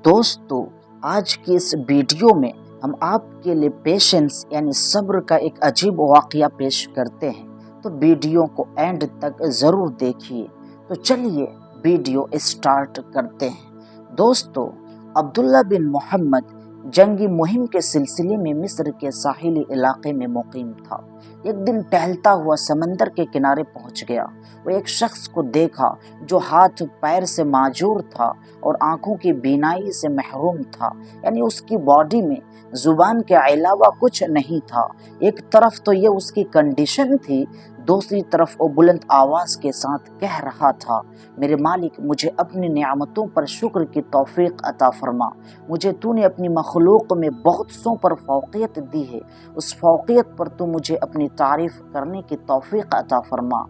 دوستو، آج کی اس ویڈیو میں ہم آپ کے لیے پیشنس یعنی صبر کا ایک عجیب واقعہ پیش کرتے ہیں، تو ویڈیو کو اینڈ تک ضرور دیکھیے۔ تو چلیے ویڈیو اسٹارٹ کرتے ہیں۔ دوستو، عبداللہ بن محمد جنگی مہم کے سلسلے میں مصر کے ساحلی علاقے میں مقیم تھا۔ ایک دن ٹہلتا ہوا سمندر کے کنارے پہنچ گیا۔ وہ ایک شخص کو دیکھا جو ہاتھ پیر سے معذور تھا اور آنکھوں کی بینائی سے محروم تھا، یعنی اس کی باڈی میں زبان کے علاوہ کچھ نہیں تھا۔ ایک طرف تو یہ اس کی کنڈیشن تھی، دوسری طرف وہ بلند آواز کے ساتھ کہہ رہا تھا، میرے مالک، مجھے اپنی نعمتوں پر شکر کی توفیق عطا فرما۔ مجھے تو نے اپنی مخلوق میں بہت سوں پر فوقیت دی ہے، اس فوقیت پر تو مجھے اپنی تعریف کرنے کی توفیق عطا فرما۔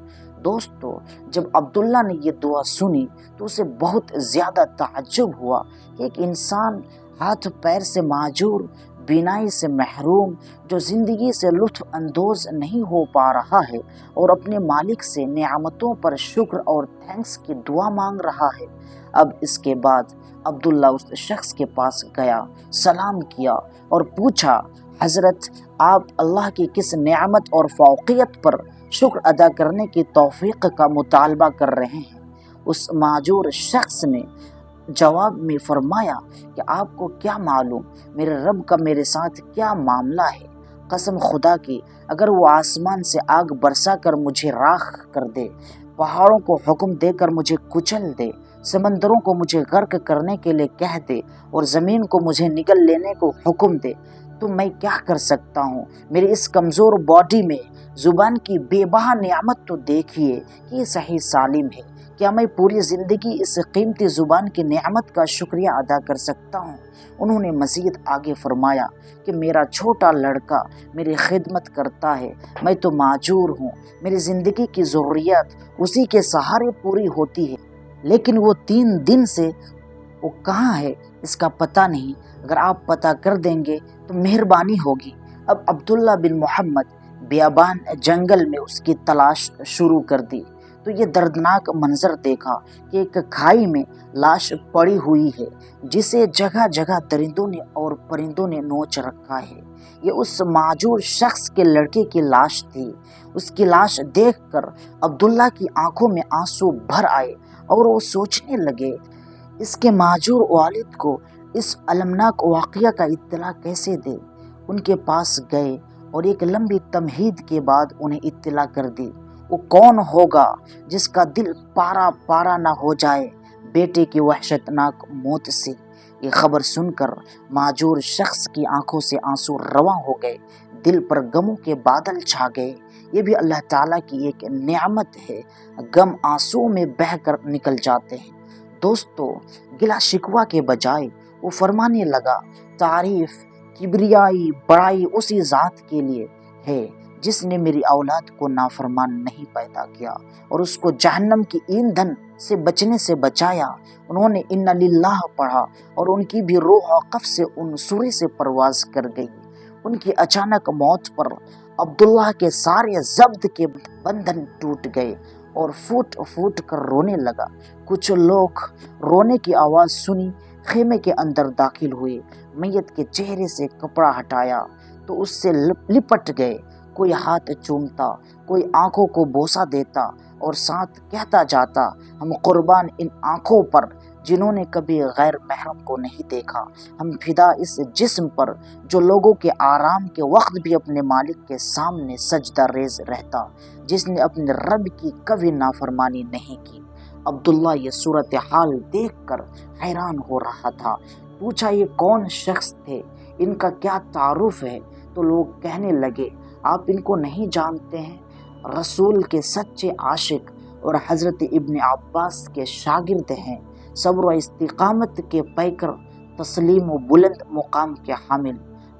دوستو، جب عبداللہ نے یہ دعا سنی تو اسے بہت زیادہ تعجب ہوا کہ ایک انسان ہاتھ پیر سے معذور، بینائی سے محروم، جو زندگی سے لطف اندوز نہیں ہو پا رہا ہے اور اپنے مالک سے نعمتوں پر شکر اور تھینکس کی دعا مانگ رہا ہے۔ اب اس کے بعد عبداللہ اس شخص کے پاس گیا، سلام کیا اور پوچھا، حضرت، آپ اللہ کی کس نعمت اور فوقیت پر شکر ادا کرنے کی توفیق کا مطالبہ کر رہے ہیں؟ اس معذور شخص نے جواب میں فرمایا کہ آپ کو کیا معلوم میرے رب کا میرے ساتھ کیا معاملہ ہے؟ قسم خدا کی، اگر وہ آسمان سے آگ برسا کر مجھے راکھ کر دے، پہاڑوں کو حکم دے کر مجھے کچل دے، سمندروں کو مجھے غرق کرنے کے لیے کہہ دے اور زمین کو مجھے نگل لینے کو حکم دے، تو میں کیا کر سکتا ہوں؟ میری اس کمزور باڈی میں زبان کی بے بہا نعمت تو دیکھیے کہ یہ صحیح سالم ہے۔ کیا میں پوری زندگی اس قیمتی زبان کی نعمت کا شکریہ ادا کر سکتا ہوں؟ انہوں نے مزید آگے فرمایا کہ میرا چھوٹا لڑکا میری خدمت کرتا ہے، میں تو معذور ہوں، میری زندگی کی ضروریات اسی کے سہارے پوری ہوتی ہے، لیکن وہ 3 دن سے وہ کہاں ہے اس کا پتہ نہیں۔ اگر آپ پتہ کر دیں گے تو مہربانی ہوگی۔ اب عبداللہ بن محمد بیابان جنگل میں اس کی تلاش شروع کر دی تو یہ دردناک منظر دیکھا کہ ایک کھائی میں لاش پڑی ہوئی ہے، جسے جگہ جگہ درندوں نے اور پرندوں نے نوچ رکھا ہے۔ یہ اس معذور شخص کے لڑکے کی لاش تھی۔ اس کی لاش دیکھ کر عبداللہ کی آنکھوں میں آنسو بھر آئے اور وہ سوچنے لگے، اس کے معذور والد کو اس المناک واقعہ کا اطلاع کیسے دے؟ ان کے پاس گئے اور ایک لمبی تمہید کے بعد انہیں اطلاع کر دی۔ وہ کون ہوگا جس کا دل پارا پارا نہ ہو جائے بیٹے کی وحشتناک موت سے؟ یہ خبر سن کر معذور شخص کی آنکھوں سے آنسو رواں ہو گئے، دل پر غموں کے بادل چھا گئے۔ یہ بھی اللہ تعالیٰ کی ایک نعمت ہے، غم آنسو میں بہہ کر نکل جاتے ہیں۔ دوستو، گلا شکوہ کے بجائے وہ فرمانے لگا، تعریف، کبریائی، بڑائی اسی ذات کے لیے ہے جس نے میری اولاد کو نافرمان نہیں پیدا کیا اور اس کو جہنم کی ایندھن سے بچنے سے بچایا۔ انہوں نے اِنَّ لِلَّہِ پڑھا اور ان کی بھی روح وقف سے ان سورے سے پرواز کر گئی۔ ان کی اچانک موت پر عبداللہ کے سارے ضبط کے بندھن ٹوٹ گئے اور پھوٹ پھوٹ کر رونے لگا۔ کچھ لوگ رونے کی آواز سنی خیمے کے اندر داخل ہوئے، میت کے چہرے سے کپڑا ہٹایا تو اس سے لپٹ گئے۔ کوئی ہاتھ چومتا، کوئی آنکھوں کو بوسہ دیتا اور ساتھ کہتا جاتا، ہم قربان ان آنکھوں پر جنہوں نے کبھی غیر محرم کو نہیں دیکھا، ہم فدا اس جسم پر جو لوگوں کے آرام کے وقت بھی اپنے مالک کے سامنے سجدہ ریز رہتا، جس نے اپنے رب کی کبھی نافرمانی نہیں کی۔ عبداللہ یہ صورتحال دیکھ کر حیران ہو رہا تھا۔ پوچھا، یہ کون شخص تھے؟ ان کا کیا تعارف ہے؟ تو لوگ کہنے لگے، آپ ان کو نہیں جانتے ہیں؟ رسول کے سچے عاشق اور حضرت ابن عباس کے شاگرد ہیں، صبر و استقامت کے پیکر، تسلیم و بلند مقام کے حامل۔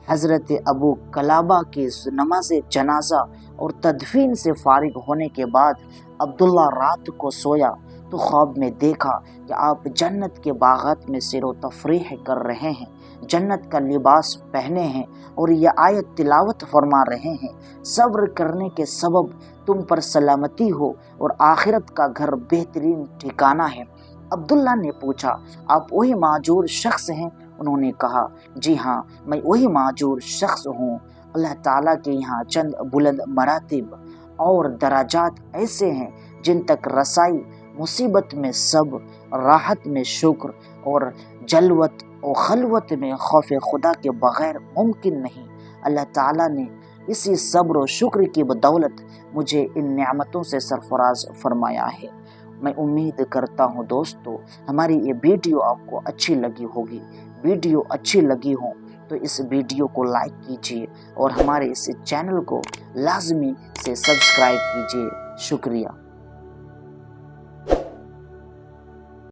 حضرت ابو قلابہ کی نماز جنازہ اور تدفین سے فارغ ہونے کے بعد عبداللہ رات کو سویا تو خواب میں دیکھا کہ آپ جنت کے باغات میں سیر و تفریح کر رہے ہیں، جنت کا لباس پہنے ہیں اور یہ آیت تلاوت فرما رہے ہیں، صبر کرنے کے سبب تم پر سلامتی ہو اور آخرت کا گھر بہترین ٹھکانہ ہے۔ عبداللہ نے پوچھا آپ وہی معذور شخص ہیں؟ انہوں نے کہا جی ہاں میں وہی معذور شخص ہوں۔ اللہ تعالیٰ کے یہاں چند بلند مراتب اور درجات ایسے ہیں جن تک رسائی مصیبت میں صبر، راحت میں شکر اور جلوت و خلوت میں خوف خدا کے بغیر ممکن نہیں۔ اللہ تعالیٰ نے اسی صبر و شکر کی بدولت مجھے ان نعمتوں سے سرفراز فرمایا ہے۔ میں امید کرتا ہوں دوستو ہماری یہ ویڈیو آپ کو اچھی لگی ہوگی۔ ویڈیو اچھی لگی ہو تو اس ویڈیو کو لائک کیجیے اور ہمارے اس چینل کو لازمی سے سبسکرائب کیجیے۔ شکریہ۔